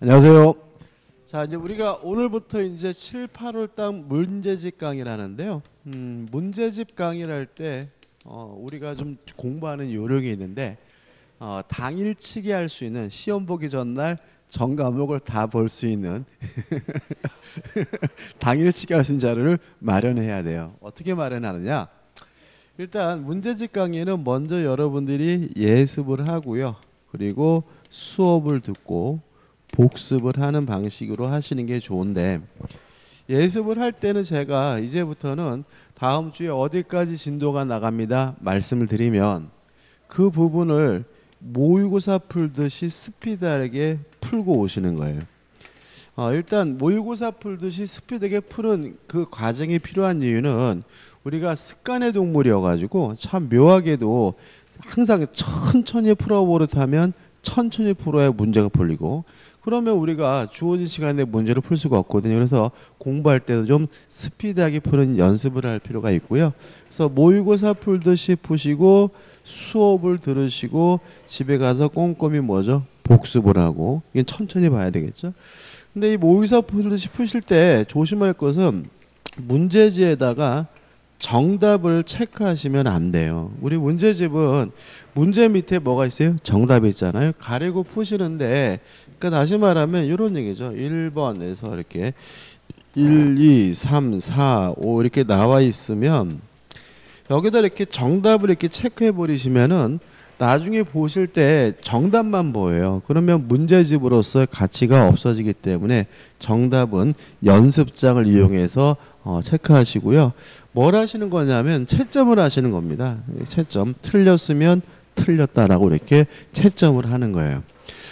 안녕하세요. 자, 이제 우리가 오늘부터 이제 7, 8월 달 문제집 강의를 하는데요. 문제집 강의를 할 때 우리가 좀 공부하는 요령이 있는데 당일치기 할 수 있는 시험 보기 전날 전 과목을 다 볼 수 있는 당일치기 할 수 있는 자료를 마련해야 돼요. 어떻게 마련하느냐? 일단 문제집 강의는 먼저 여러분들이 예습을 하고요. 그리고 수업을 듣고 복습을 하는 방식으로 하시는 게 좋은데, 예습을 할 때는 제가 이제부터는 다음 주에 어디까지 진도가 나갑니다 말씀을 드리면 그 부분을 모의고사 풀듯이 스피드하게 풀고 오시는 거예요. 일단 모의고사 풀듯이 스피드하게 푸는 그 과정이 필요한 이유는 우리가 습관의 동물이어가지고 참 묘하게도 항상 천천히 풀어버릇하면 천천히 풀어야 문제가 풀리고, 그러면 우리가 주어진 시간에 문제를 풀 수가 없거든요. 그래서 공부할 때도 좀 스피드하게 푸는 연습을 할 필요가 있고요. 그래서 모의고사 풀듯이 푸시고 수업을 들으시고 집에 가서 꼼꼼히 뭐죠? 복습을 하고, 이게 천천히 봐야 되겠죠. 근데 이 모의고사 풀듯이 푸실 때 조심할 것은 문제지에다가 정답을 체크하시면 안 돼요. 우리 문제집은 문제 밑에 뭐가 있어요? 정답이 있잖아요. 가리고 푸시는데, 그러니까 다시 말하면 이런 얘기죠. 1번에서 이렇게 1, 2, 3, 4, 5 이렇게 나와 있으면 여기다 이렇게 정답을 이렇게 체크해 버리시면은 나중에 보실 때 정답만 보여요. 그러면 문제집으로서의 가치가 없어지기 때문에 정답은 연습장을 이용해서 체크하시고요. 뭘 하시는 거냐면 채점을 하시는 겁니다. 채점. 틀렸으면 틀렸다라고 이렇게 채점을 하는 거예요.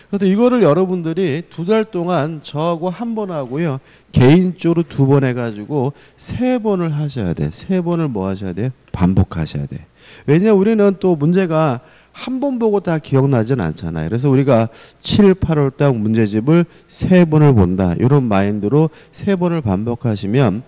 그래서 이거를 여러분들이 2달 동안 저하고 한 번 하고요. 개인적으로 2번 해가지고 3번을 하셔야 돼. 3번을 뭐 하셔야 돼요? 반복하셔야 돼. 왜냐 우리는 또 문제가 한 번 보고 다 기억나진 않잖아요. 그래서 우리가 7, 8월 달 문제집을 3번을 본다. 이런 마인드로 3번을 반복하시면,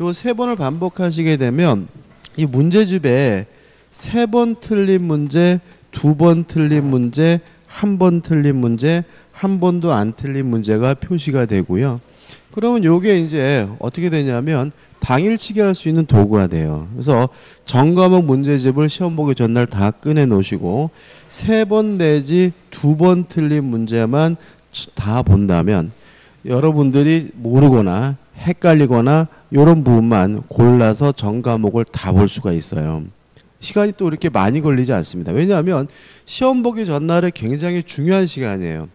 요 3번을 반복하시게 되면 이 문제집에 3번 틀린 문제, 2번 틀린 문제, 1번 틀린 문제, 1번도 안 틀린 문제가 표시가 되고요. 그러면 요게 이제 어떻게 되냐면 당일치기 할 수 있는 도구가 돼요. 그래서 전과목 문제집을 시험 보기 전날 다 꺼내 놓으시고 3번 내지 2번 틀린 문제만 다 본다면 여러분들이 모르거나 헷갈리거나 이런 부분만 골라서 전 과목을 다 볼 수가 있어요. 시간이 또 이렇게 많이 걸리지 않습니다. 왜냐하면 시험 보기 전날에 굉장히 중요한 시간이에요.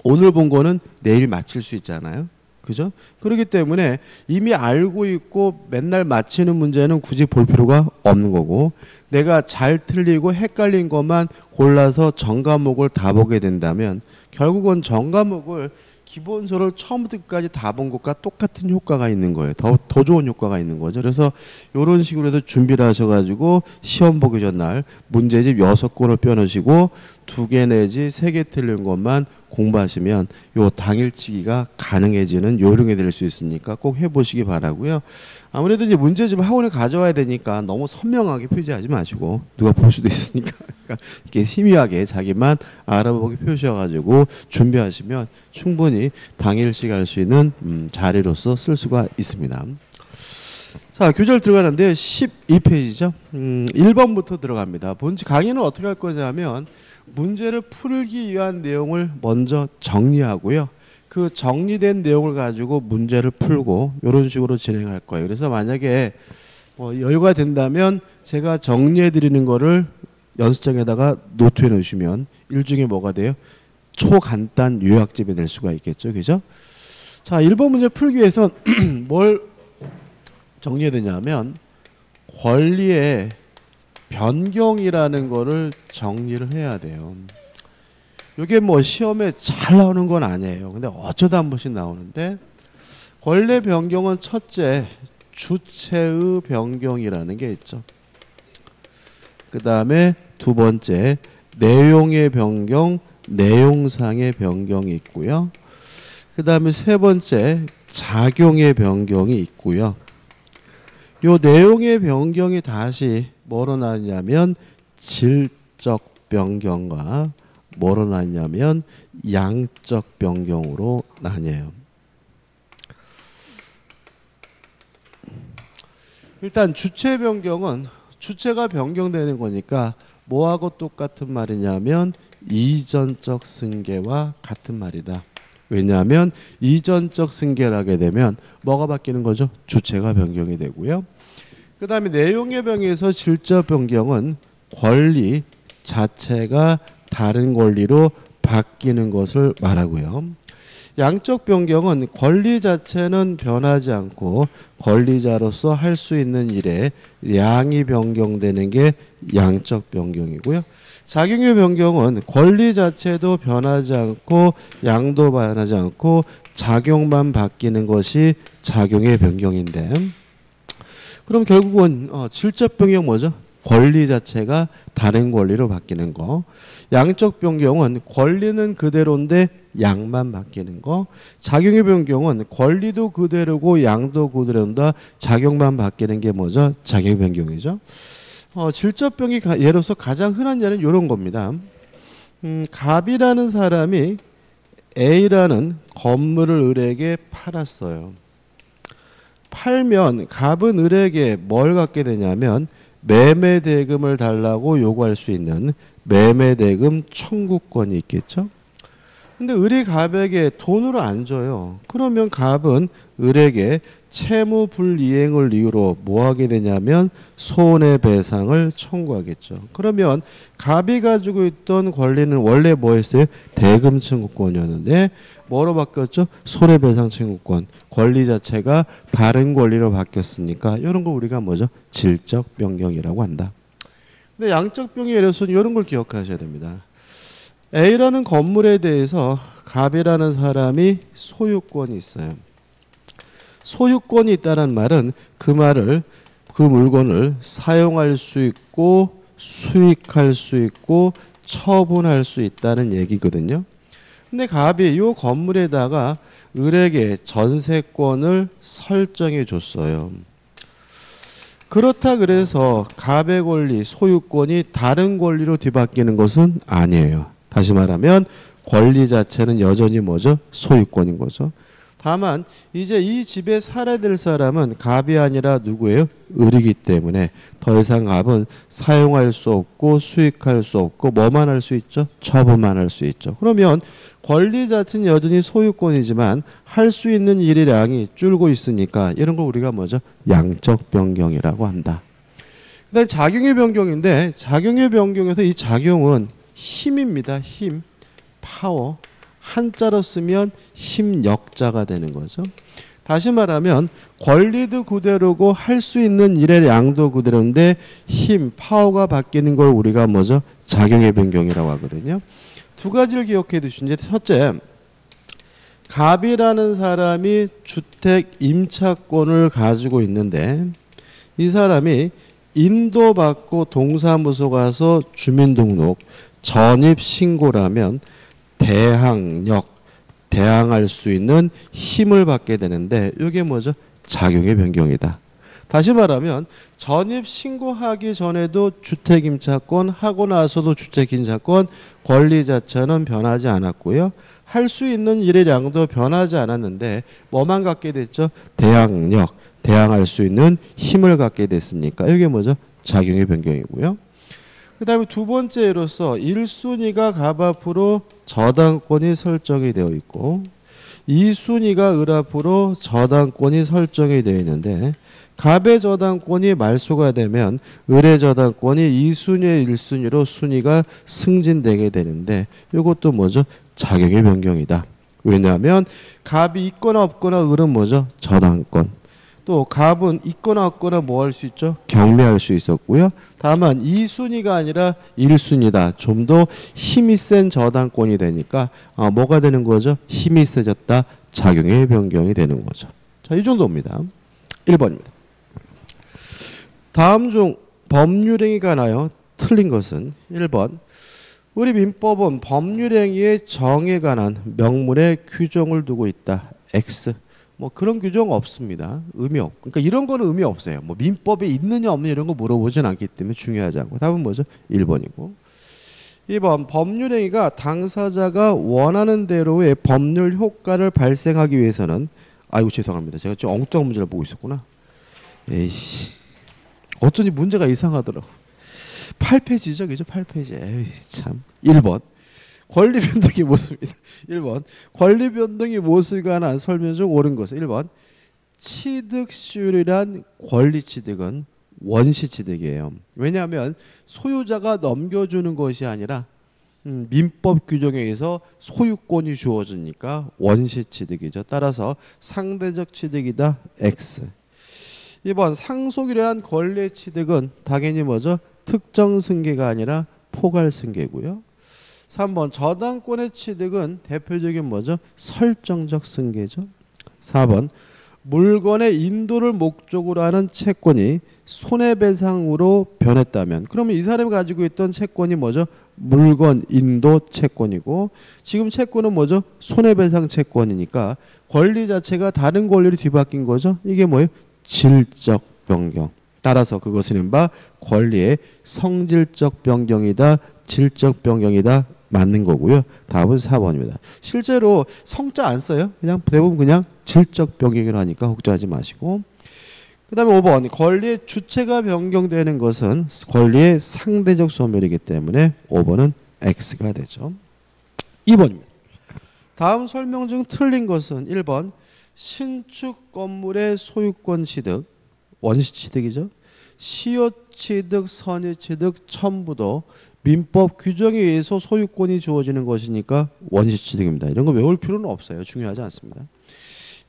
오늘 본 거는 내일 맞힐 수 있잖아요. 그죠? 그렇기 때문에 이미 알고 있고 맨날 맞히는 문제는 굳이 볼 필요가 없는 거고, 내가 잘 틀리고 헷갈린 것만 골라서 전 과목을 다 보게 된다면 결국은 전 과목을 기본서를 처음부터 끝까지 다 본 것과 똑같은 효과가 있는 거예요. 더 좋은 효과가 있는 거죠. 그래서 이런 식으로 해서 준비를 하셔가지고 시험 보기 전날 문제집 6권을 빼놓으시고 2개 내지 3개 틀린 것만 공부하시면 요 당일치기가 가능해지는 요령이 될 수 있으니까 꼭 해보시기 바라고요. 아무래도 이제 문제집 학원에 가져와야 되니까 너무 선명하게 표시하지 마시고, 누가 볼 수도 있으니까 이렇게 희미하게 자기만 알아보기 표시해가지고 준비하시면 충분히 당일치기 할 수 있는 자료로서 쓸 수가 있습니다. 자, 교재를 들어가는데 12페이지죠. 1번부터 들어갑니다. 본지 강의는 어떻게 할 거냐면 문제를 풀기 위한 내용을 먼저 정리하고요. 그 정리된 내용을 가지고 문제를 풀고 이런 식으로 진행할 거예요. 그래서 만약에 여유가 된다면 제가 정리해 드리는 거를 연습장에다가 노트에 넣으시면 일종의 뭐가 돼요? 초간단 요약집이 될 수가 있겠죠. 그죠? 자, 1번 문제 풀기 위해서 뭘 정리해야 되냐면 권리의 변경이라는 거를 정리를 해야 돼요. 이게 뭐 시험에 잘 나오는 건 아니에요. 근데 어쩌다 한 번씩 나오는데, 권리 변경은 첫째 주체의 변경이라는 게 있죠. 그 다음에 2번째 내용의 변경, 내용상의 변경이 있고요. 그 다음에 3번째 작용의 변경이 있고요. 요 내용의 변경이 다시 뭐로 나왔냐면 질적 변경과 뭐로 나뉘냐면 양적 변경으로 나뉘어요. 일단 주체 변경은 주체가 변경되는 거니까 뭐하고 똑같은 말이냐면 이전적 승계와 같은 말이다. 왜냐하면 이전적 승계를 하게 되면 뭐가 바뀌는 거죠? 주체가 변경이 되고요. 그 다음에 내용의 변경에서 질적 변경은 권리 자체가 다른 권리로 바뀌는 것을 말하고요. 양적 변경은 권리 자체는 변하지 않고 권리자로서 할 수 있는 일에 양이 변경되는 게 양적 변경이고요. 작용의 변경은 권리 자체도 변하지 않고 양도 변하지 않고 작용만 바뀌는 것이 작용의 변경인데, 그럼 결국은 질적 변경 뭐죠? 권리 자체가 다른 권리로 바뀌는 거. 양적 변경은 권리는 그대로인데 양만 바뀌는 거. 작용의 변경은 권리도 그대로고 양도 그대로인데 작용만 바뀌는 게 뭐죠? 작용 변경이죠. 질적 변경이 예로서 가장 흔한 예는 이런 겁니다. 갑이라는 사람이 A라는 건물을 을에게 팔았어요. 팔면 갑은 을에게 뭘 갖게 되냐면 매매 대금을 달라고 요구할 수 있는 매매 대금 청구권이 있겠죠. 근데 을이 갑에게 돈으로 안 줘요. 그러면 갑은 을에게 채무 불이행을 이유로 뭐 하게 되냐면 손해배상을 청구하겠죠. 그러면 갑이 가지고 있던 권리는 원래 뭐였어요? 대금 청구권이었는데 뭐로 바뀌었죠? 손해배상 청구권. 권리 자체가 다른 권리로 바뀌었으니까 이런 걸 우리가 뭐죠? 질적 변경이라고 한다. 근데 양적 변경에 대해서는 이런 걸 기억하셔야 됩니다. A라는 건물에 대해서 갑이라는 사람이 소유권이 있어요. 소유권이 있다는 말은 그 물건을 사용할 수 있고 수익할 수 있고 처분할 수 있다는 얘기거든요. 근데 갑이 이 건물에다가 을에게 전세권을 설정해 줬어요. 그렇다 그래서 갑의 권리, 소유권이 다른 권리로 뒤바뀌는 것은 아니에요. 다시 말하면 권리 자체는 여전히 뭐죠? 소유권인 거죠. 다만 이제 이 집에 살아야 될 사람은 갑이 아니라 누구예요? 을이기 때문에 더 이상 갑은 사용할 수 없고 수익할 수 없고 뭐만 할 수 있죠? 처분만 할 수 있죠. 그러면 권리 자체는 여전히 소유권이지만 할 수 있는 일의 양이 줄고 있으니까 이런 걸 우리가 뭐죠? 양적 변경이라고 한다. 그다음 작용의 변경인데 작용의 변경에서 이 작용은 힘입니다. 힘, 파워. 한자로 쓰면 힘역자가 되는 거죠. 다시 말하면 권리도 그대로고 할 수 있는 일의 양도 그대로인데 힘, 파워가 바뀌는 걸 우리가 뭐죠? 작용의 변경이라고 하거든요. 두 가지를 기억해 두시는데 첫째, 갑이라는 사람이 주택 임차권을 가지고 있는데 이 사람이 인도받고 동사무소 가서 주민등록 전입신고라면 대항할 수 있는 힘을 받게 되는데 이게 뭐죠? 작용의 변경이다. 다시 말하면 전입신고하기 전에도 주택임차권, 하고 나서도 주택임차권 권리 자체는 변하지 않았고요. 할 수 있는 일의 양도 변하지 않았는데 뭐만 갖게 됐죠? 대항할 수 있는 힘을 갖게 됐으니까 이게 뭐죠? 작용의 변경이고요. 그 다음에 두 번째로서 1순위가 갑 앞으로 저당권이 설정이 되어 있고 2순위가 을 앞으로 저당권이 설정이 되어 있는데 갑의 저당권이 말소가 되면 을의 저당권이 2순위의 1순위로 순위가 승진되게 되는데 이것도 뭐죠? 작용의 변경이다. 왜냐하면 갑이 있거나 없거나 을은 뭐죠? 저당권. 또 갑은 있거나 없거나 뭐 할 수 있죠? 경매할 수 있었고요. 다만 2순위가 아니라 1순위다. 좀 더 힘이 센 저당권이 되니까 뭐가 되는 거죠? 힘이 세졌다. 작용의 변경이 되는 거죠. 자, 이 정도입니다. 1번입니다. 다음 중 법률행위가 나요. 틀린 것은 1번. 우리 민법은 법률행위의 정에 관한 명문의 규정을 두고 있다. X. 뭐 그런 규정 없습니다. 의미 없고. 그러니까 이런 거는 의미 없어요. 뭐 민법에 있느냐 없느냐 이런 거 물어보진 않기 때문에 중요하지 않고. 답은 뭐죠? 1번이고. 2번 법률행위가 당사자가 원하는 대로의 법률 효과를 발생하기 위해서는 아이고 죄송합니다. 제가 좀 엉뚱한 문제를 보고 있었구나. 에이씨 어쩐지 문제가 이상하더라고. 8페이지죠. 그죠? 8페이지. 에이 참. 1번 권리 변동의 모습입니다. 1번 권리 변동의 모습에 관한 설명 중 옳은 것은 1번 취득시효율이란 권리 취득은 원시 취득이에요. 왜냐하면 소유자가 넘겨주는 것이 아니라 민법 규정에 의해서 소유권이 주어지니까 원시 취득이죠. 따라서 상대적 취득이다. X. 2번 상속이란 권리의 취득은 당연히 뭐죠? 특정 승계가 아니라 포괄 승계고요. 3번 저당권의 취득은 대표적인 뭐죠? 설정적 승계죠. 4번 물건의 인도를 목적으로 하는 채권이 손해배상으로 변했다면 그러면 이 사람이 가지고 있던 채권이 뭐죠? 물건 인도 채권이고 지금 채권은 뭐죠? 손해배상 채권이니까 권리 자체가 다른 권리로 뒤바뀐 거죠. 이게 뭐예요? 질적 변경. 따라서 그것은 이른바 권리의 성질적 변경이다. 질적 변경이다. 맞는 거고요. 답은 4번입니다. 실제로 성자 안 써요. 그냥 대부분 그냥 질적 변경이라 하니까 걱정하지 마시고. 그 다음에 5번 권리의 주체가 변경되는 것은 권리의 상대적 소멸이기 때문에 5번은 X가 되죠. 2번입니다. 다음 설명 중 틀린 것은 1번 신축 건물의 소유권 취득 원시 취득이죠. 시효 취득, 선의 취득, 첨부도 민법 규정에 의해서 소유권이 주어지는 것이니까 원시 취득입니다. 이런 거 외울 필요는 없어요. 중요하지 않습니다.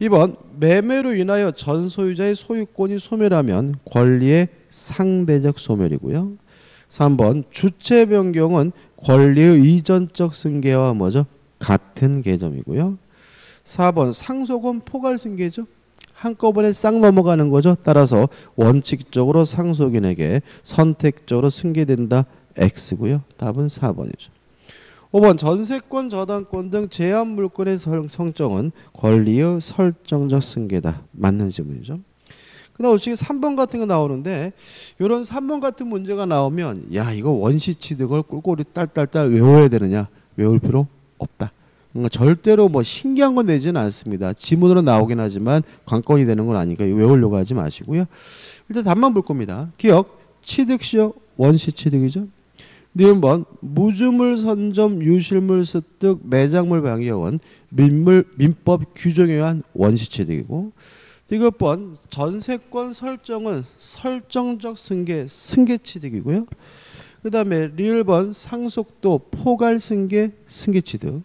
2번 매매로 인하여 전 소유자의 소유권이 소멸하면 권리의 상대적 소멸이고요. 3번 주체 변경은 권리의 이전적 승계와 뭐죠? 같은 개념이고요. 4번 상속은 포괄 승계죠. 한꺼번에 싹 넘어가는 거죠. 따라서 원칙적으로 상속인에게 선택적으로 승계된다. X고요. 답은 4번이죠. 5번 전세권, 저당권 등 제한 물권의 성정은 권리의 설정적 승계다. 맞는 질문이죠. 그다음 우측에 3번 같은 거 나오는데 이런 3번 같은 문제가 나오면 야 이거 원시 취득을 꿀꿀이 딸딸딸 외워야 되느냐? 외울 필요 없다. 그러니까 절대로 뭐 신기한 건 내지는 않습니다. 지문으로 나오긴 하지만 관건이 되는 건 아니니까 외우려고 하지 마시고요. 일단 답만 볼 겁니다. 기억, 취득시효 원시 취득이죠. 니은번 무주물 선점 유실물 습득 매장물 변경은 민법 규정에 의한 원시 취득이고 디귿번 전세권 설정은 설정적 승계 취득이고요. 그 다음에 리을번 상속도 포괄 승계 취득.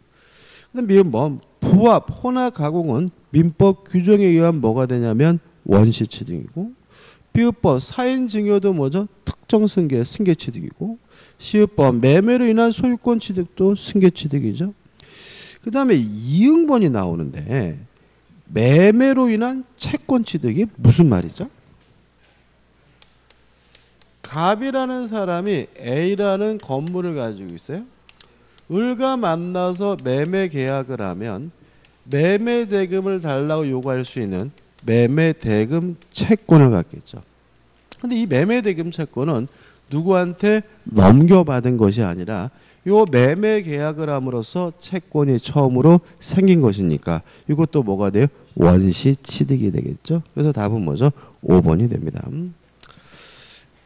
그다음 미음번 부합 혼합 가공은 민법 규정에 의한 뭐가 되냐면 원시 취득이고 비읍번 사인 증여도 뭐죠? 특정 승계 취득이고 시읍번 매매로 인한 소유권 취득도 승계 취득이죠. 그 다음에 이응번이 나오는데 매매로 인한 채권 취득이 무슨 말이죠? 갑이라는 사람이 A라는 건물을 가지고 있어요. 을과 만나서 매매 계약을 하면 매매 대금을 달라고 요구할 수 있는 매매 대금 채권을 갖겠죠. 근데 이 매매 대금 채권은 누구한테 넘겨받은 것이 아니라 요 매매 계약을 함으로써 채권이 처음으로 생긴 것이니까 이것도 뭐가 돼요? 원시 취득이 되겠죠. 그래서 답은 뭐죠? 5번이 됩니다.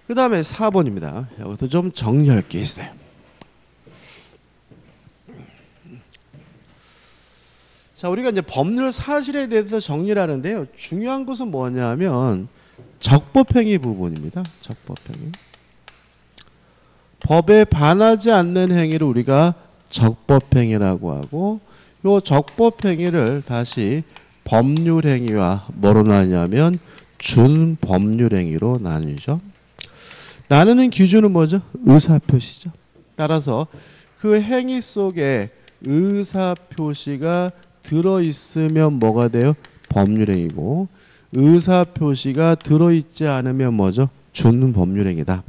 그 다음에 4번입니다. 여기서 좀 정리할 게 있어요. 자, 우리가 이제 법률 사실에 대해서 정리를 하는데요. 중요한 것은 뭐냐면 적법행위 부분입니다. 적법행위. 법에 반하지 않는 행위를 우리가 적법행위라고 하고 이 적법행위를 다시 법률행위와 뭐로 나뉘냐면 준법률행위로 나뉘죠. 나누는 기준은 뭐죠? 의사표시죠. 따라서 그 행위 속에 의사표시가 들어있으면 뭐가 돼요? 법률행위고 의사표시가 들어있지 않으면 뭐죠? 준법률행위다.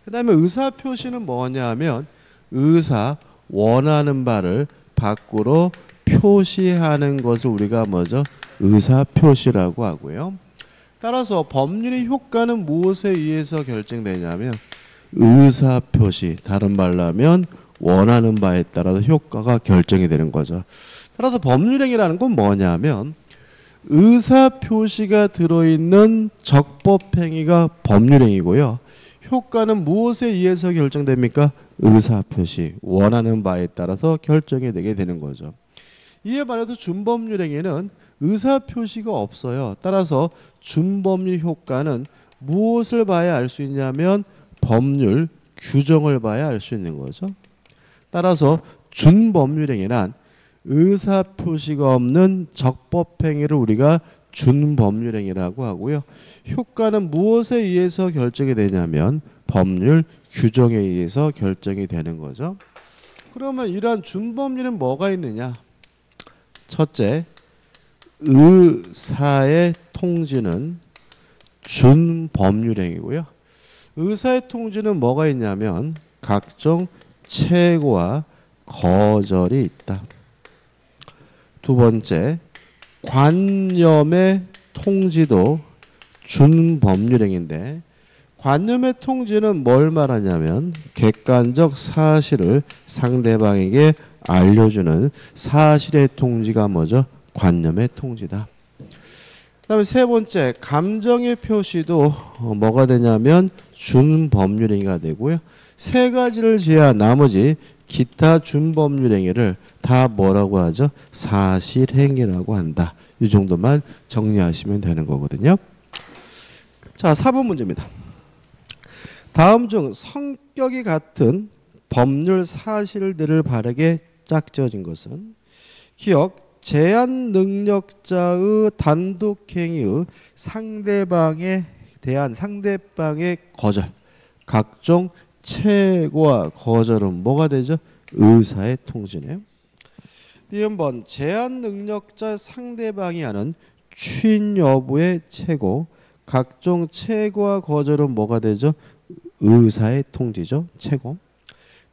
그 다음에 의사표시는 뭐냐 하면 의사 원하는 바를 밖으로 표시하는 것을 우리가 뭐죠? 의사표시라고 하고요. 따라서 법률의 효과는 무엇에 의해서 결정되냐면 의사표시, 다른 말로 하면 원하는 바에 따라서 효과가 결정이 되는 거죠. 따라서 법률행위라는 건 뭐냐면 의사표시가 들어있는 적법행위가 법률행위고요. 효과는 무엇에 의해서 결정됩니까? 의사표시, 원하는 바에 따라서 결정이 되게 되는 거죠. 이에 반해서 준법률행위는 의사표시가 없어요. 따라서 준법률 효과는 무엇을 봐야 알 수 있냐면 법률 규정을 봐야 알 수 있는 거죠. 따라서 준법률행위란 의사표시가 없는 적법행위를 우리가 준법률행위라고 하고요. 효과는 무엇에 의해서 결정이 되냐면 법률 규정에 의해서 결정이 되는 거죠. 그러면 이러한 준법률은 뭐가 있느냐? 첫째, 의사의 통지는 준법률행위고요. 의사의 통지는 뭐가 있냐면 각종 최고와 거절이 있다. 두 번째, 관념의 통지도 준법률행위인데 관념의 통지는 뭘 말하냐면 객관적 사실을 상대방에게 알려주는 사실의 통지가 뭐죠? 관념의 통지다. 그 다음에 세 번째, 감정의 표시도 뭐가 되냐면 준법률행위가 되고요. 세 가지를 제외한 나머지 기타 준법률행위를 다 뭐라고 하죠? 사실행위라고 한다. 이 정도만 정리하시면 되는 거거든요. 자, 4번 문제입니다. 다음 중 성격이 같은 법률 사실들을 바르게 짝지어진 것은 기억, 제한 능력자의 단독행위의 상대방에 대한 상대방의 거절, 각종 최고와 거절은 뭐가 되죠? 의사의 통지네요. 니은번 제한 능력자 상대방이 하는 추인 여부의 최고, 각종 최고와 거절은 뭐가 되죠? 의사의 통지죠. 최고.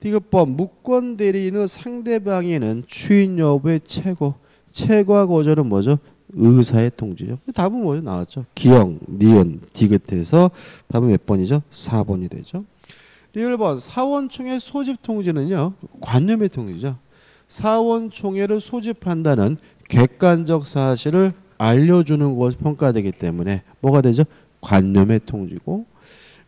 디귿번 무권 대리인의 상대방에는 추인 여부의 최고, 최고와 거절은 뭐죠? 의사의 통지죠. 답은 뭐죠? 나왔죠. 기역, 니은, 디귿해서 답은 몇 번이죠? 4번이 되죠. 1번 사원총회 소집 통지는요. 관념의 통지죠. 사원총회를 소집한다는 객관적 사실을 알려주는 것이 평가되기 때문에 뭐가 되죠? 관념의 통지고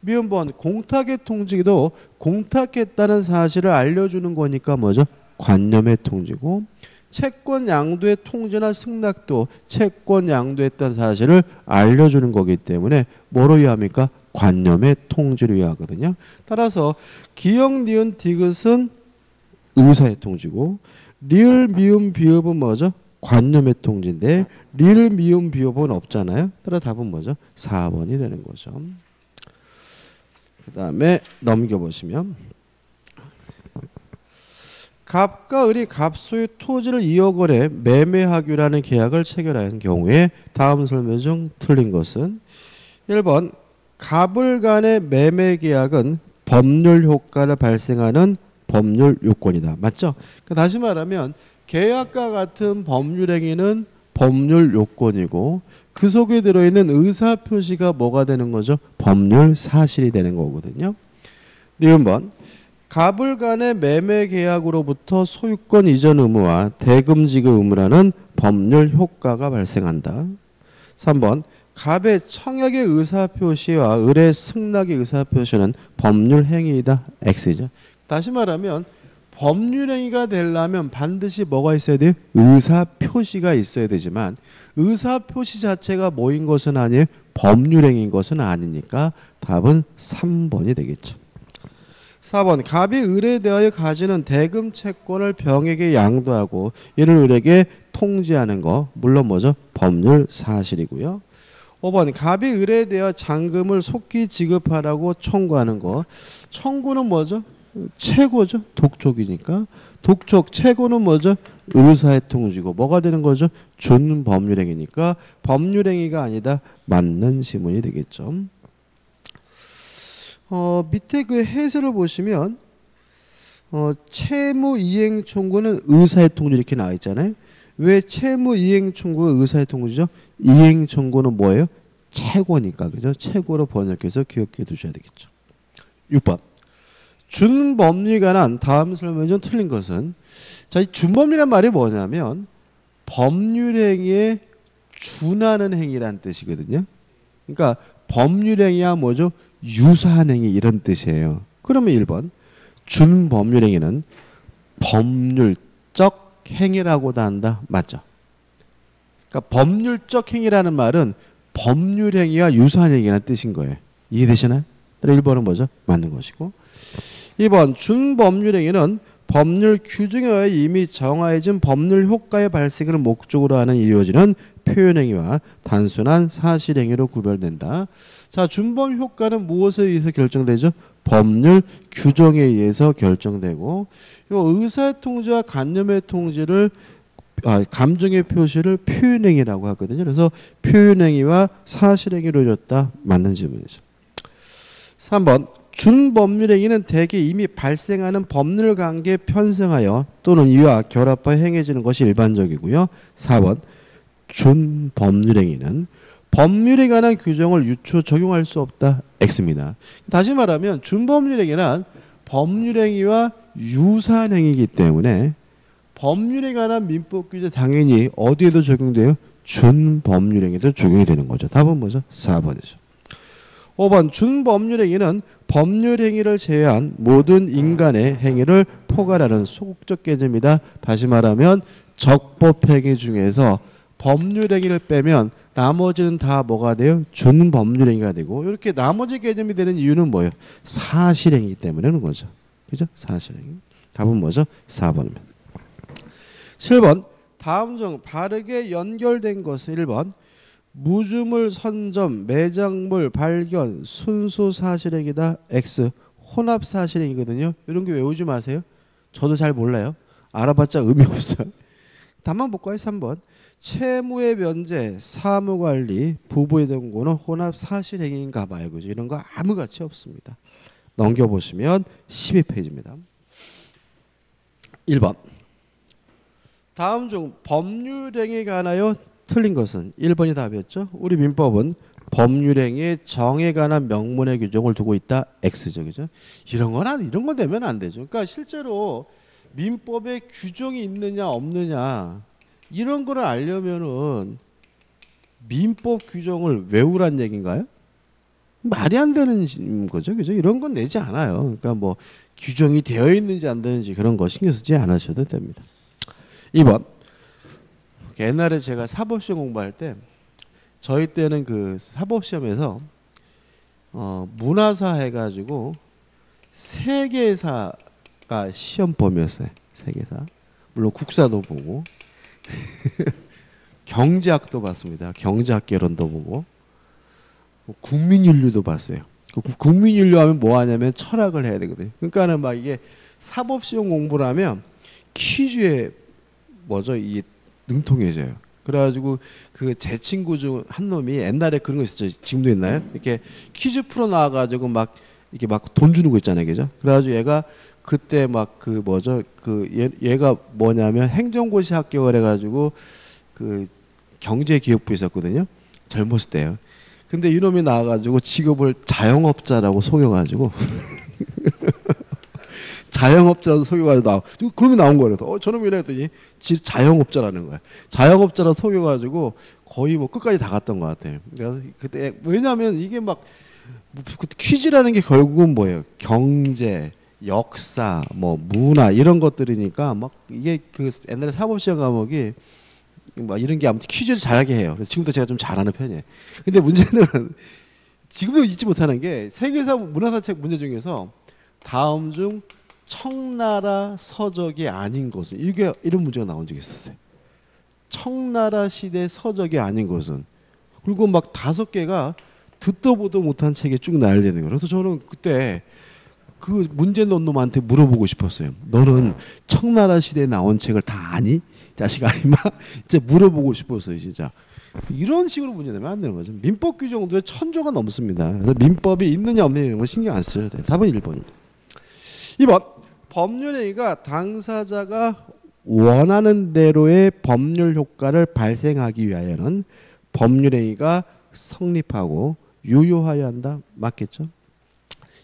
미음번 공탁의 통지도 공탁했다는 사실을 알려주는 거니까 뭐죠? 관념의 통지고 채권 양도의 통지나 승낙도 채권 양도했다는 사실을 알려주는 거기 때문에 뭐로 의합니까? 관념의 통지를 의하거든요. 따라서 기역, 니은, 디귿은 의사의 통지고 리을, 미음, 비읍은 뭐죠? 관념의 통지인데 리을, 미음, 비읍은 없잖아요. 따라 답은 뭐죠? 4번이 되는 거죠. 그 다음에 넘겨보시면 갑과 을이 갑소유 토지를 2억 원에 매매하기라는 계약을 체결한 경우에 다음 설명 중 틀린 것은 1번 갑을 간의 매매 계약은 법률 효과를 발생하는 법률 요건이다. 맞죠? 다시 말하면 계약과 같은 법률 행위는 법률 요건이고 그 속에 들어있는 의사표시가 뭐가 되는 거죠? 법률 사실이 되는 거거든요. 니은번 갑을 간의 매매 계약으로부터 소유권 이전 의무와 대금 지급 의무라는 법률 효과가 발생한다. 3번 갑의 청약의 의사표시와 을의 승낙의 의사표시는 법률 행위이다. X죠. 다시 말하면 법률 행위가 되려면 반드시 뭐가 있어야 돼요? 의사표시가 있어야 되지만 의사표시 자체가 뭐인 것은 아니에요? 법률 행위인 것은 아니니까 답은 3번이 되겠죠. 4번 갑이 을에 대하여 가지는 대금 채권을 병에게 양도하고 이를 을에게 통지하는 거 물론 뭐죠? 법률 사실이고요. 5번 갑이 을에 대하여 잔금을 속히 지급하라고 청구하는 거 청구는 뭐죠? 최고죠. 독촉이니까 독촉 최고는 뭐죠? 의사의 통지고 뭐가 되는 거죠? 준법률행위니까 법률행위가 아니다. 맞는 지문이 되겠죠. 밑에 그 해설을 보시면 채무이행 청구는 의사의 통지 이렇게 나와 있잖아요. 왜 채무이행 청구가 의사의 통지죠? 이행 청구는 뭐예요? 최고니까 그죠? 최고로 번역해서 기억해 두셔야 되겠죠. 6번 준법률에 관한 다음 설명이 좀 틀린 것은, 자, 이 준법률이란 말이 뭐냐면 법률행위에 준하는 행위라는 뜻이거든요. 그러니까 법률행위와 뭐죠? 유사한 행위 이런 뜻이에요. 그러면 1번 준법률행위는 법률적 행위라고도 한다. 맞죠? 그러니까 법률적 행위라는 말은 법률행위와 유사한 행위라는 뜻인 거예요. 이해되시나요? 1번은 뭐죠? 맞는 것이고, 2번 준법률행위는 법률 규정에 의해 이미 정해진 법률 효과의 발생을 목적으로 하는 이루어지는 표현행위와 단순한 사실행위로 구별된다. 자, 준법 효과는 무엇에 의해서 결정되죠? 법률 규정에 의해서 결정되고, 의사의 통지와 간념의 통지를 감정의 표시를 표현행위라고 하거든요. 그래서 표현행위와 사실행위로 이루어졌다. 맞는 질문이죠. 3번 준법률행위는 대개 이미 발생하는 법률관계에 편성하여 또는 이와 결합하여 행해지는 것이 일반적이고요. 4번 준법률행위는 법률에 관한 규정을 유추 적용할 수 없다. X입니다. 다시 말하면 준법률행위는 법률행위와 유사한 행위이기 때문에 법률에 관한 민법 규정 당연히 어디에도 적용돼요? 준법률행위도 적용이 되는 거죠. 답은 뭐죠? 4번이죠. 5번 준법률행위는 법률행위를 제외한 모든 인간의 행위를 포괄하는 소극적 개념이다. 다시 말하면 적법행위 중에서 법률행위를 빼면 나머지는 다 뭐가 돼요? 준법률행위가 되고, 이렇게 나머지 개념이 되는 이유는 뭐예요? 사실행위 때문에는 거죠. 그죠? 사실행위. 답은 뭐죠? 4번입니다. 7번 다음 중 바르게 연결된 것은 1번 무주물 선점, 매장물 발견, 순수 사실행위다. X 혼합 사실행위거든요. 이런 게 외우지 마세요. 저도 잘 몰라요. 알아봤자 의미 없어요. 답만 볼까요? 3번 채무의 면제, 사무관리, 부부의 동거는 혼합 사실행위인가 봐요. 그죠? 이런 거 아무 가치 없습니다. 넘겨보시면 12페이지입니다. 1번 다음 중 법률행위에 관하여 틀린 것은 1번이 답이었죠. 우리 민법은 법률행위의 정에 관한 명문의 규정을 두고 있다. X죠. 그죠? 이런 건 되면 안 되죠. 그러니까 실제로 민법에 규정이 있느냐 없느냐 이런 거를 알려면은 민법 규정을 외우란 얘기인가요? 말이 안 되는 거죠. 그죠? 이런 건 내지 않아요. 그러니까 뭐 규정이 되어 있는지 안 되는지 그런 거 신경 쓰지 않으셔도 됩니다. 2번 옛날에 제가 사법시험 공부할 때 저희 때는 그 사법시험에서 문화사 해가지고 세계사가 시험 범위였어요. 세계사. 물론 국사도 보고 경제학도 봤습니다. 경제학 개론도 보고 국민윤리도 봤어요. 국민윤리 하면 뭐 하냐면 철학을 해야 되거든요. 그러니까는 막 이게 사법시험 공부를 하면 퀴즈에 뭐죠? 이 능통해져요. 그래가지고 그 제 친구 중 한 놈이 옛날에 그런 거 있었죠. 지금도 있나요? 이렇게 퀴즈 풀어 나와가지고 막 이렇게 막 돈 주는 거 있잖아요, 그죠? 그래가지고 얘가 그때 막 그 뭐죠? 그 얘가 뭐냐면 행정고시 합격을 해가지고 그 경제기획부에 있었거든요. 젊었을 때요. 근데 이놈이 나와가지고 직업을 자영업자라고 속여가지고. 자영업자라도 속여가지고 그러면 나온 거라서 저놈이 이랬더니 자영업자라는 거야. 자영업자라도 속여가지고 거의 뭐 끝까지 다 갔던 것 같아요. 그래서 그때 왜냐하면 이게 막 퀴즈라는 게 결국은 뭐예요? 경제, 역사, 뭐 문화 이런 것들이니까 막 이게 그 옛날에 사법시험 과목이 막 이런 게 아무튼 퀴즈를 잘하게 해요. 그래서 지금도 제가 좀 잘하는 편이에요. 근데 문제는 지금도 잊지 못하는 게 세계사 문화사 책 문제 중에서 다음 중 청나라 서적이 아닌 것은 이게 이런 문제가 나온 적이 있었어요. 청나라 시대 서적이 아닌 것은 그리고 막 5개가 듣도 보도 못한 책에 쭉 나열되는 거예요. 그래서 저는 그때 그 문제 낸 놈한테 물어보고 싶었어요. 너는 청나라 시대에 나온 책을 다 아니? 자식아 임마 진짜 물어보고 싶었어요. 진짜 이런 식으로 문제 내면 안 되는 거죠. 민법 규정도 1000조가 넘습니다. 그래서 민법이 있느냐 없느냐 이런 거 신경 안 써야 돼요. 답은 1번입니다. 2번 법률행위가 당사자가 원하는 대로의 법률 효과를 발생하기 위하여는 법률행위가 성립하고 유효하여야 한다. 맞겠죠?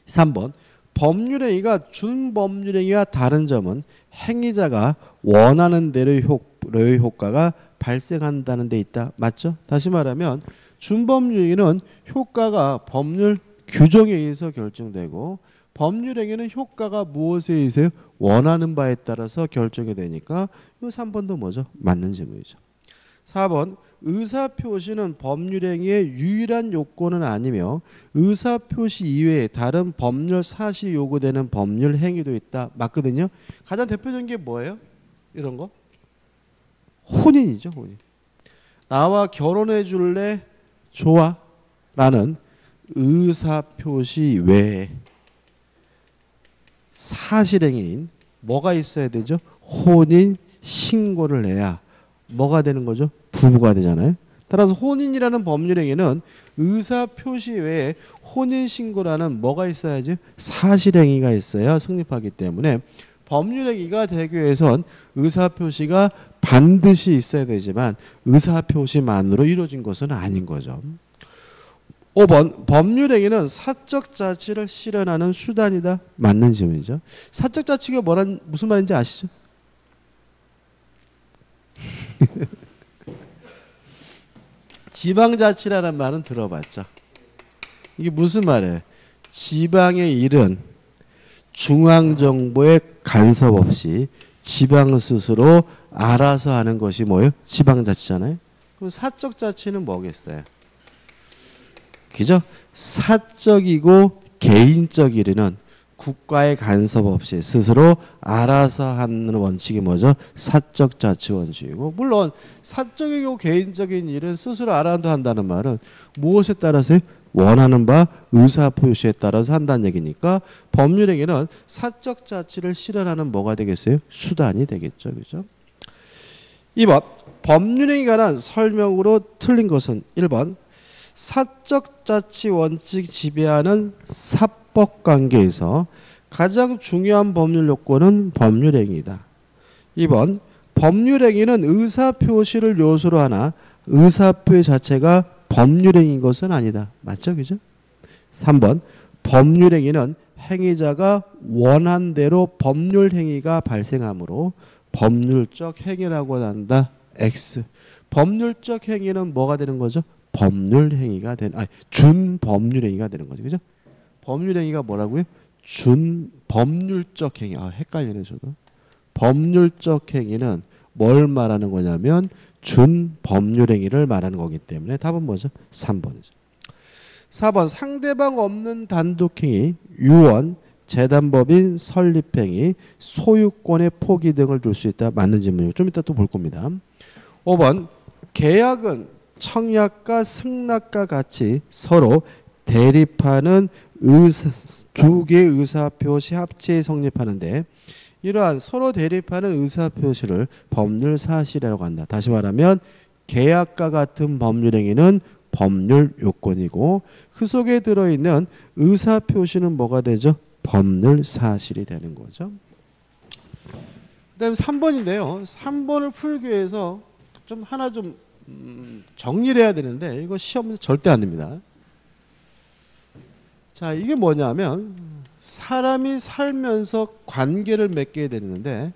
3번 법률행위가 준법률행위와 다른 점은 행위자가 원하는 대로의 효과가 발생한다는 데 있다. 맞죠? 다시 말하면 준법률행위는 효과가 법률 규정에 의해서 결정되고 법률행위는 효과가 무엇에 의해서 원하는 바에 따라서 결정이 되니까 이 3번도 뭐죠? 맞는 질문이죠. 4번 의사표시는 법률행위의 유일한 요건은 아니며 의사표시 이외에 다른 법률 사실이 요구되는 법률행위도 있다. 맞거든요. 가장 대표적인 게 뭐예요? 이런 거? 혼인이죠. 혼인. 나와 결혼해 줄래? 좋아. 라는 의사표시 외에 사실행위인 뭐가 있어야 되죠? 혼인 신고를 해야 뭐가 되는 거죠? 부부가 되잖아요. 따라서 혼인이라는 법률행위는 의사표시 외에 혼인신고라는 뭐가 있어야지? 사실행위가 있어야 성립하기 때문에 법률행위가 되기 위해선 의사표시가 반드시 있어야 되지만 의사표시만으로 이루어진 것은 아닌 거죠. 5번 법률행위는 사적 자치를 실현하는 수단이다. 맞는 질문이죠. 사적 자치가 무슨 말인지 아시죠? 지방자치라는 말은 들어봤죠. 이게 무슨 말이에요? 지방의 일은 중앙정부의 간섭 없이 지방 스스로 알아서 하는 것이 뭐예요? 지방자치잖아요. 그럼 사적 자치는 뭐겠어요? 그죠? 사적이고 개인적 일에는 국가의 간섭 없이 스스로 알아서 하는 원칙이 뭐죠? 사적 자치 원칙이고, 물론 사적이고 개인적인 일은 스스로 알아서 한다는 말은 무엇에 따라서 원하는 바 의사표시에 따라서 한다는 얘기니까 법률행위는 사적 자치를 실현하는 뭐가 되겠어요? 수단이 되겠죠. 그죠? 2번 법률행위에 관한 설명으로 틀린 것은 1번 사적 자치 원칙 지배하는 사법관계에서 가장 중요한 법률 요건은 법률행위다. 2번 법률행위는 의사표시를 요소로 하나 의사표시 자체가 법률행위인 것은 아니다. 맞죠? 그죠? 3번 법률행위는 행위자가 원한 대로 법률행위가 발생하므로 법률적 행위라고 한다. X. 법률적 행위는 뭐가 되는 거죠? 법률행위가 되는, 준법률행위가 되는 거죠. 그죠? 법률행위가 뭐라고요? 준법률적 행위. 헷갈리네 저도. 법률적 행위는 뭘 말하는 거냐면 준법률행위를 말하는 거기 때문에 답은 뭐죠? 3번이죠. 4번 상대방 없는 단독행위, 유언, 재단법인 설립행위, 소유권의 포기 등을 둘 수 있다. 맞는 질문이고 좀 이따 또 볼 겁니다. 5번 계약은 청약과 승낙과 같이 서로 대립하는 두 개의 의사표시 합체에 성립하는데 이러한 서로 대립하는 의사표시를 법률 사실이라고 한다. 다시 말하면 계약과 같은 법률행위는 법률 요건이고 그 속에 들어있는 의사표시는 뭐가 되죠? 법률 사실이 되는 거죠. 그 다음에 3번인데요. 3번을 풀기 위해서 좀 하나 좀 정리를 해야 되는데 이거 시험에서 절대 안 됩니다. 자, 이게 뭐냐면 사람이 살면서 관계를 맺게 되는데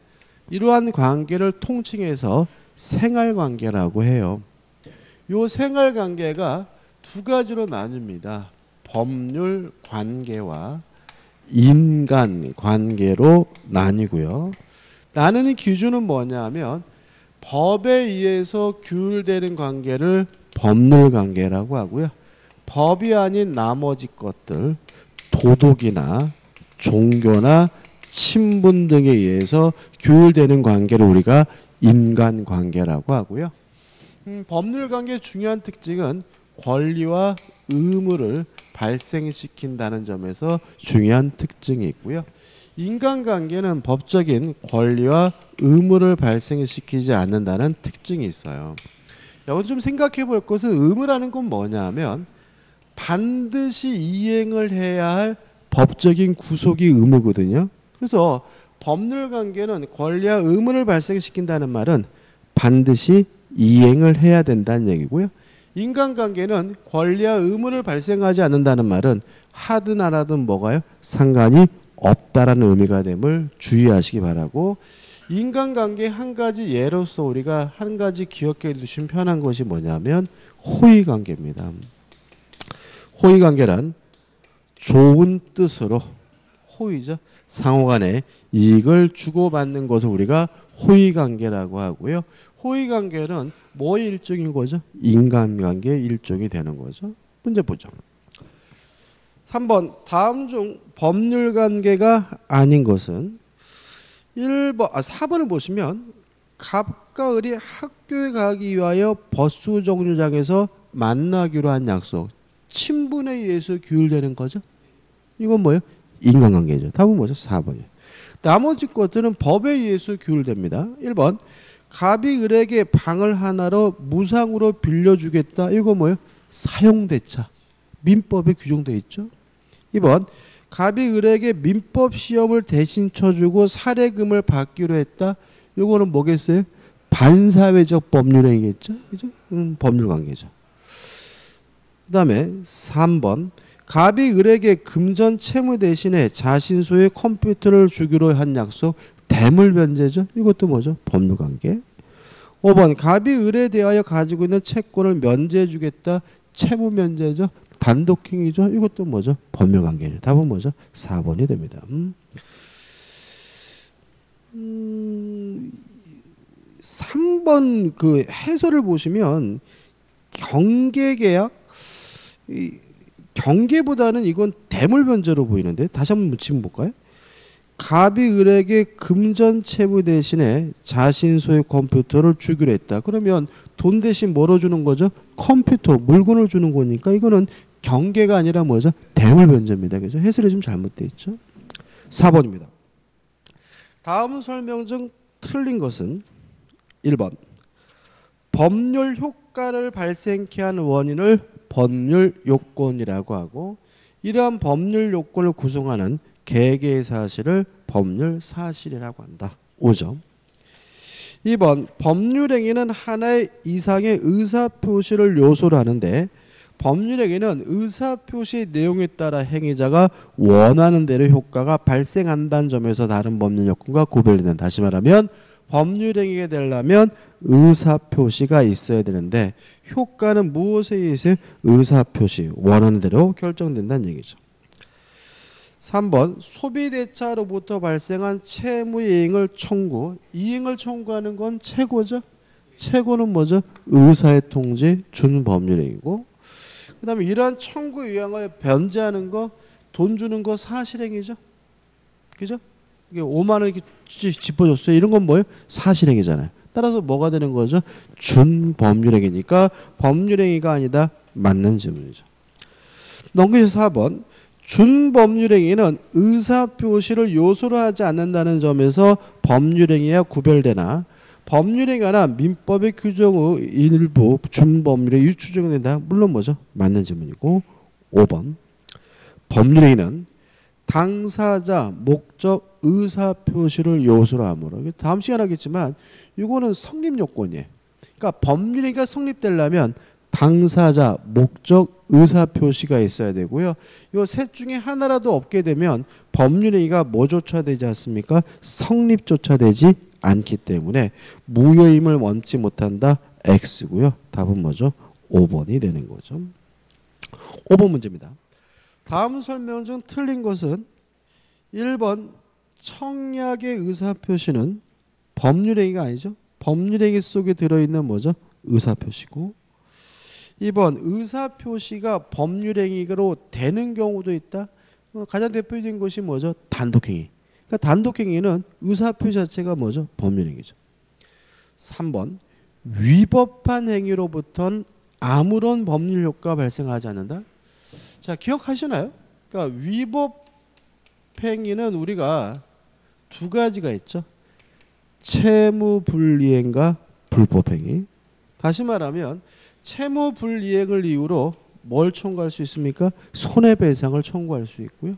이러한 관계를 통칭해서 생활관계라고 해요. 이 생활관계가 두 가지로 나뉩니다. 법률관계와 인간관계로 나뉘고요. 나누는 기준은 뭐냐면 법에 의해서 규율되는 관계를 법률관계라고 하고요. 법이 아닌 나머지 것들, 도덕이나 종교나 친분 등에 의해서 규율되는 관계를 우리가 인간관계라고 하고요. 법률관계의 중요한 특징은 권리와 의무를 발생시킨다는 점에서 중요한 특징이 있고요. 인간관계는 법적인 권리와 의무를 발생시키지 않는다는 특징이 있어요. 여기서 좀 생각해 볼 것은 의무라는 건 뭐냐면 반드시 이행을 해야 할 법적인 구속이 의무거든요. 그래서 법률관계는 권리와 의무를 발생시킨다는 말은 반드시 이행을 해야 된다는 얘기고요. 인간관계는 권리와 의무를 발생하지 않는다는 말은 하든 안 하든 뭐가요? 상관이 없다라는 의미가 됨을 주의하시기 바라고, 인간관계 한 가지 예로서 우리가 한 가지 기억해 두시면 편한 것이 뭐냐면 호의관계입니다. 호의관계란 좋은 뜻으로, 호의죠. 상호간에 이익을 주고받는 것을 우리가 호의관계라고 하고요. 호의관계는 뭐의 일종인 거죠? 인간관계의 일종이 되는 거죠. 문제 보죠. 3번 다음 중 법률관계가 아닌 것은 4번을 보시면 갑과 을이 학교에 가기 위하여 버스 정류장에서 만나기로 한 약속, 친분에 의해서 규율되는 거죠. 이건 뭐예요? 인간관계죠. 답은 뭐죠? 4번이에요. 나머지 것들은 법에 의해서 규율됩니다. 1번 갑이 을에게 방을 하나로 무상으로 빌려주겠다. 이거 뭐예요? 사용대차. 민법에 규정되어 있죠. 2번 갑이 을에게 민법 시험을 대신 쳐주고 사례금을 받기로 했다. 이거는 뭐겠어요? 반사회적 법률행위겠죠. 그죠? 법률관계죠. 그 다음에 3번 갑이 을에게 금전 채무 대신에 자신 소유의 컴퓨터를 주기로 한 약속, 대물변제죠. 이것도 뭐죠? 법률관계. 5번 갑이 을에 대하여 가지고 있는 채권을 면제해 주겠다. 채무면제죠. 단독행위죠. 이것도 뭐죠? 법률관계죠. 답은 뭐죠? 4번이 됩니다. 3번 그 해설을 보시면 경계계약, 경계보다는 이건 대물변제로 보이는데 다시 한번 묻히면 볼까요? 갑이 을에게 금전 채무 대신에 자신 소유 컴퓨터를 주기로 했다. 그러면 돈 대신 뭐로 주는 거죠? 컴퓨터, 물건을 주는 거니까 이거는 경계가 아니라 뭐죠? 대물변제입니다. 그죠? 해설이 좀 잘못되어 있죠. 4번입니다. 다음 설명 중 틀린 것은 1번 법률 효과를 발생케 한 원인을 법률 요건이라고 하고, 이러한 법률 요건을 구성하는 개개의 사실을 법률 사실이라고 한다. 5점. 2번 법률행위는 하나의 이상의 의사표시를 요소로 하는데, 법률행위는 의사표시 내용에 따라 행위자가 원하는 대로 효과가 발생한다는 점에서 다른 법률 요건과 구별되는, 다시 말하면 법률행위가 되려면 의사표시가 있어야 되는데 효과는 무엇에 의해서? 의사표시, 원하는 대로 결정된다는 얘기죠. 3번 소비대차로부터 발생한 채무이행을 청구, 이행을 청구하는 건 채고죠. 채고는 뭐죠? 의사의 통지, 준법률행위고, 그 다음에 이러한 청구 의향을 변제하는 거, 돈 주는 거 사실행위죠. 그죠? 이게 5만 원 이렇게 짚어줬어요. 이런 건 뭐예요? 사실행위잖아요. 따라서 뭐가 되는 거죠? 준법률행위니까 법률행위가 아니다. 맞는 질문이죠. 넘기셔서 4번 준법률행위는 의사표시를 요소로 하지 않는다는 점에서 법률행위와 구별되나 법률행위나 민법의 규정의 일부 준법률에 유추정된다. 물론 뭐죠? 맞는 질문이고. 5번 법률행위는 당사자, 목적, 의사표시를 요소로 하므로, 다음 시간에 하겠지만 이거는 성립요건이에요. 그러니까 법률행위가 성립되려면 당사자, 목적, 의사표시가 있어야 되고요. 이 셋 중에 하나라도 없게 되면 법률행위가 뭐조차 되지 않습니까? 성립조차 되지 않기 때문에 무효임을 원치 못한다. X고요. 답은 뭐죠? 5번이 되는 거죠. 5번 문제입니다. 다음 설명 중 틀린 것은 1번 청약의 의사표시는 법률행위가 아니죠. 법률행위 속에 들어있는 뭐죠? 의사표시고, 2번 의사표시가 법률행위로 되는 경우도 있다. 가장 대표적인 것이 뭐죠? 단독행위. 그러니까 단독행위는 의사표시 자체가 뭐죠? 법률행위죠. 3번 위법한 행위로부터는 아무런 법률 효과가 발생하지 않는다. 자, 기억하시나요? 그러니까 위법 행위는 우리가 두 가지가 있죠. 채무불이행과 불법행위. 다시 말하면 채무불이행을 이유로 뭘 청구할 수 있습니까? 손해배상을 청구할 수 있고요.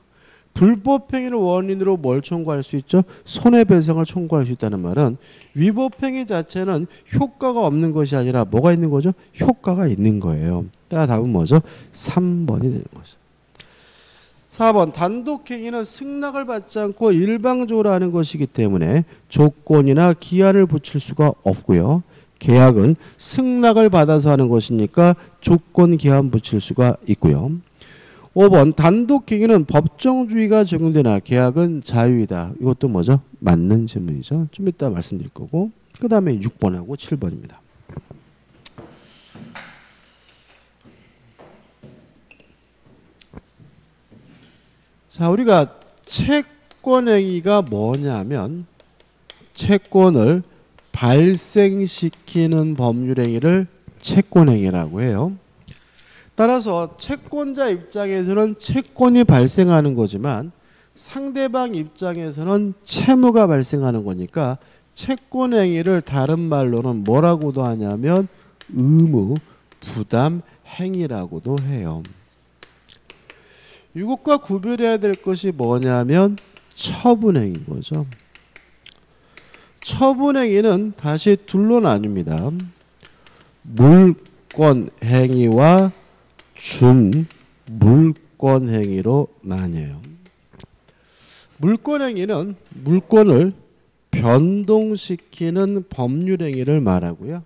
불법행위를 원인으로 뭘 청구할 수 있죠? 손해배상을 청구할 수 있다는 말은 위법행위 자체는 효과가 없는 것이 아니라 뭐가 있는 거죠? 효과가 있는 거예요. 따라 답은 뭐죠? 3번이 되는 거죠. 4번 단독행위는 승낙을 받지 않고 일방적으로 하는 것이기 때문에 조건이나 기한을 붙일 수가 없고요. 계약은 승낙을 받아서 하는 것이니까 조건, 기한 붙일 수가 있고요. 5번 단독행위는 법정주의가 적용되나 계약은 자유이다. 이것도 뭐죠? 맞는 질문이죠. 좀 이따 말씀드릴 거고. 그 다음에 6번하고 7번입니다. 자, 우리가 채권행위가 뭐냐면 채권을 발생시키는 법률행위를 채권행위라고 해요. 따라서 채권자 입장에서는 채권이 발생하는 거지만 상대방 입장에서는 채무가 발생하는 거니까 채권행위를 다른 말로는 뭐라고도 하냐면 의무 부담 행위라고도 해요. 이것과 구별해야 될 것이 뭐냐면 처분행위인 거죠. 처분행위는 다시 둘로 나뉩니다. 물권행위와 준물권행위로 나뉘어요. 물권행위는 물권을 변동시키는 법률행위를 말하고요.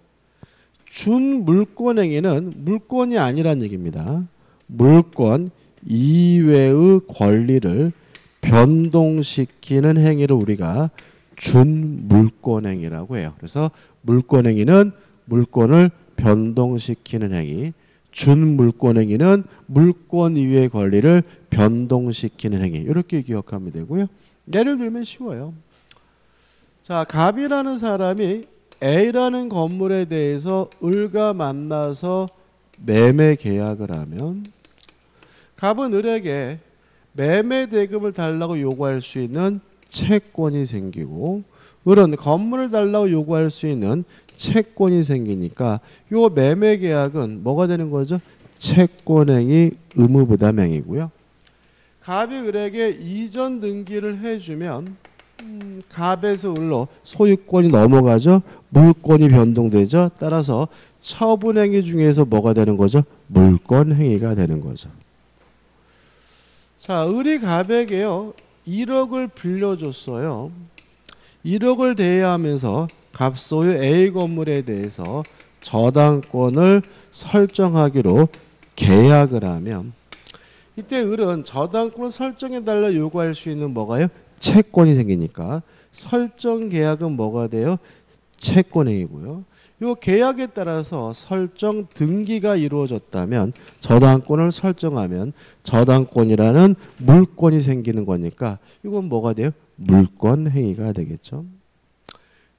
준물권행위는 물권이 아니란 얘기입니다. 물권 이외의 권리를 변동시키는 행위를 우리가 준물권행위라고 해요. 그래서 물권행위는 물권을 변동시키는 행위, 준물권행위는 물권 이외의 권리를 변동시키는 행위. 이렇게 기억하면 되고요. 예를 들면 쉬워요. 자, 갑이라는 사람이 A라는 건물에 대해서 을과 만나서 매매 계약을 하면 갑은 을에게 매매 대금을 달라고 요구할 수 있는 채권이 생기고 을은 건물을 달라고 요구할 수 있는 채권이 생기니까 요 매매 계약은 뭐가 되는 거죠? 채권행위 의무부담행위고요. 갑이 을에게 이전 등기를 해주면 갑에서 을로 소유권이 넘어가죠. 물권이 변동되죠. 따라서 처분행위 중에서 뭐가 되는 거죠? 물권행위가 되는 거죠. 자, 을이 갑에게요 1억을 빌려줬어요. 1억을 대여하면서 갑 소유 A 건물에 대해서 저당권을 설정하기로 계약을 하면 이때 을은 저당권을 설정해달라 요구할 수 있는 뭐가요? 채권이 생기니까 설정 계약은 뭐가 돼요? 채권행위고요. 이 계약에 따라서 설정 등기가 이루어졌다면 저당권을 설정하면 저당권이라는 물권이 생기는 거니까 이건 뭐가 돼요? 물권행위가 되겠죠.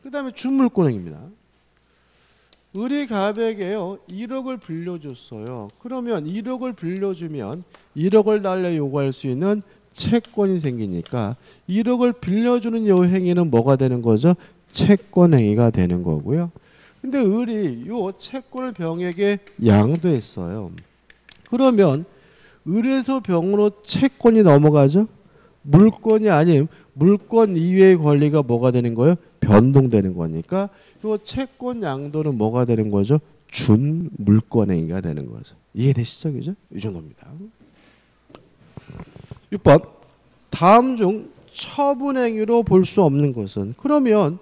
그 다음에 준물권행위입니다. 을이 갑에게요 1억을 빌려줬어요. 그러면 1억을 빌려주면 1억을 달러 요구할 수 있는 채권이 생기니까 1억을 빌려주는 요 행위는 뭐가 되는 거죠? 채권행위가 되는 거고요. 근데 을이 요 채권을 병에게 양도했어요. 그러면 을에서 병으로 채권이 넘어가죠? 물권이 아닌 물권 이외의 권리가 뭐가 되는 거예요? 변동되는 거니까 요 채권 양도는 뭐가 되는 거죠? 준물권행위가 되는 거죠. 이해되시죠? 그죠? 이 정도입니다. 6번 다음 중 처분행위로 볼 수 없는 것은 그러면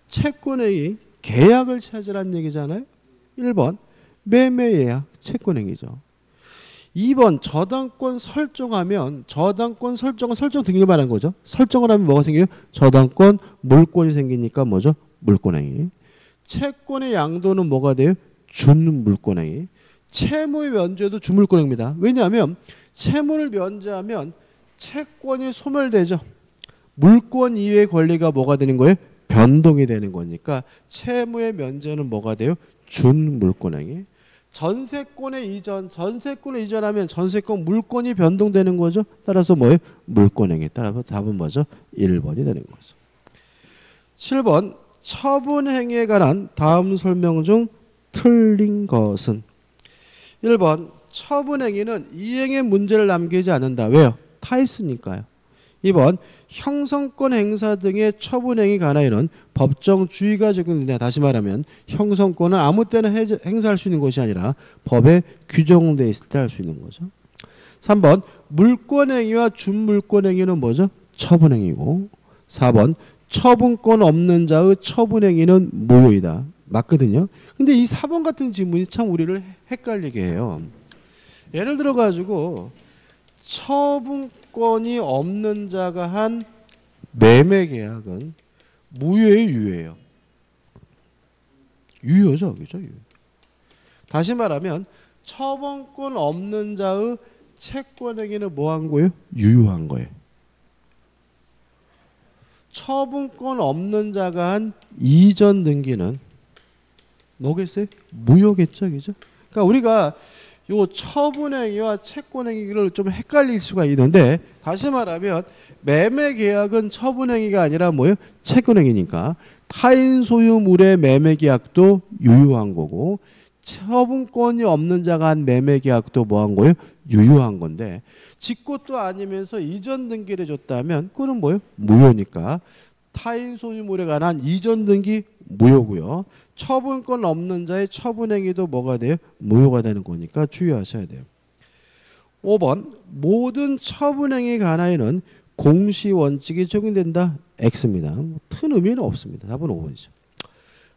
채권행위 계약을 찾으란 얘기잖아요. 1번 매매예약 채권행위죠. 2번 저당권 설정하면 저당권 설정은 설정 등기를 말하는 거죠. 설정을 하면 뭐가 생겨요? 저당권 물권이 생기니까 뭐죠? 물권행위. 채권의 양도는 뭐가 돼요? 준물권행위. 채무의 면제도 준물권행위입니다. 왜냐하면 채무를 면제하면 채권이 소멸되죠. 물권 이외의 권리가 뭐가 되는 거예요? 변동이 되는 거니까 채무의 면제는 뭐가 돼요? 준물권행위. 전세권의 이전하면 전세권 물권이 변동되는 거죠. 따라서 뭐예요? 물권행위. 따라서 답은 뭐죠? 1번이 되는 거죠. 7번 처분행위에 관한 다음 설명 중 틀린 것은 1번 처분행위는 이행의 문제를 남기지 않는다. 왜요? 다 있으니까요. 2번 형성권 행사 등의 처분행위 관하에는 법정주의가 적용되냐. 다시 말하면 형성권은 아무 때나 행사할 수 있는 것이 아니라 법에 규정되어 있을 때 할 수 있는 거죠. 3번 물권행위와 준물권행위는 뭐죠? 처분행위고 4번 처분권 없는 자의 처분행위는 무효이다. 맞거든요. 근데 이 4번 같은 지문이 참 우리를 헷갈리게 해요. 예를 들어 가지고 처분권이 없는 자가 한 매매 계약은 무효예요, 유효예요? 유효죠, 그죠? 유효. 다시 말하면 처분권 없는 자의 채권행위는 뭐 한 거예요? 유효한 거예요. 처분권 없는 자가 한 이전 등기는 뭐겠어요? 무효겠죠, 그죠? 그러니까 우리가 요 처분행위와 채권행위를 좀 헷갈릴 수가 있는데 다시 말하면 매매 계약은 처분행위가 아니라 뭐예요? 채권행위니까 타인 소유물의 매매 계약도 유효한 거고 처분권이 없는 자가 한 매매 계약도 뭐 한 거예요? 유효한 건데 직권도 아니면서 이전 등기를 줬다면 그건 뭐예요? 무효니까 타인 소유물에 관한 이전 등기 무효고요. 처분권 없는 자의 처분행위도 뭐가 돼요? 무효가 되는 거니까 주의하셔야 돼요. 5번 모든 처분행위에 관하여는 공시원칙이 적용된다. X입니다. 큰 의미는 없습니다. 답은 5번이죠.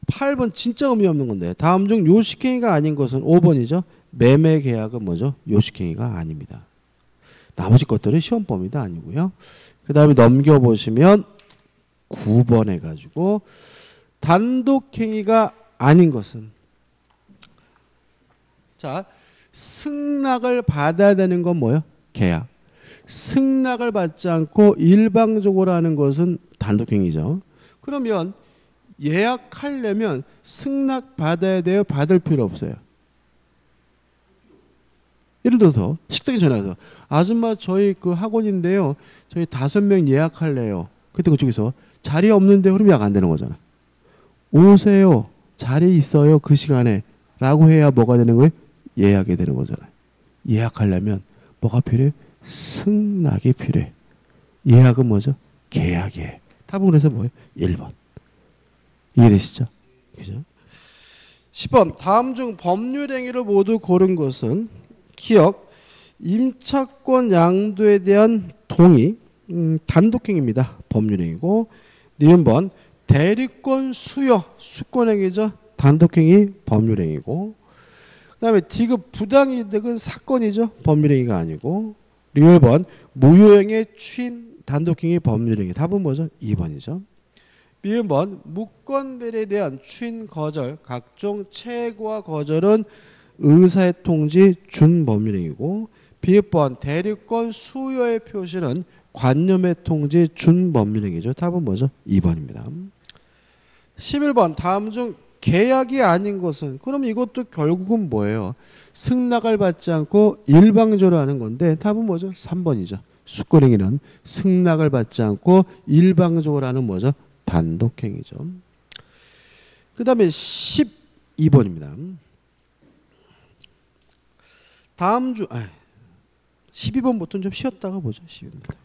8번 진짜 의미 없는 건데 다음 중 요식행위가 아닌 것은 5번이죠. 매매 계약은 뭐죠? 요식행위가 아닙니다. 나머지 것들은 시험 범위도 아니고요. 그 다음에 넘겨보시면 9번 해가지고 단독행위가 아닌 것은 자 승낙을 받아야 되는 건 뭐예요? 계약. 승낙을 받지 않고 일방적으로 하는 것은 단독행위죠. 그러면 예약하려면 승낙 받아야 돼요? 받을 필요 없어요? 예를 들어서 식당에 전화해서 아줌마 저희 그 학원인데요. 저희 5명 예약할래요. 그때 그쪽에서 자리 없는데 그럼 예약 안 되는 거잖아. 오세요. 자리 있어요. 그 시간에. 라고 해야 뭐가 되는 거예요? 예약이 되는 거잖아요. 예약하려면 뭐가 필요해? 승낙이 필요해. 예약은 뭐죠? 계약이에요. 답은 그래서 뭐예요? 1번. 이해되시죠? 그죠? 10번 다음 중 법률행위를 모두 고른 것은 기억, 임차권 양도에 대한 동의, 단독행위입니다. 법률행위고 니은번 대리권 수여, 수권행위죠. 단독행위, 법률행위고 그 다음에 디귿 부당이득은 사건이죠. 법률행위가 아니고 리을번 무효행위 추인, 단독행위, 법률행위. 답은 뭐죠? 2번이죠. 미음번 무권대리에 대한 추인 거절, 각종 채권과 거절은 의사의 통지 준법률행위고 비읍번 대리권 수여의 표시는 관념의 통지 준법률행위죠. 답은 뭐죠? 2번입니다. 11번 다음 중 계약이 아닌 것은 그럼 이것도 결국은 뭐예요? 승낙을 받지 않고 일방적으로 하는 건데 답은 뭐죠? 3번이죠. 수권행위는 승낙을 받지 않고 일방적으로 하는 뭐죠? 단독행위죠. 그 다음에 12번입니다. 다음 주 12번부터는 좀 쉬었다가 보죠. 12번부터.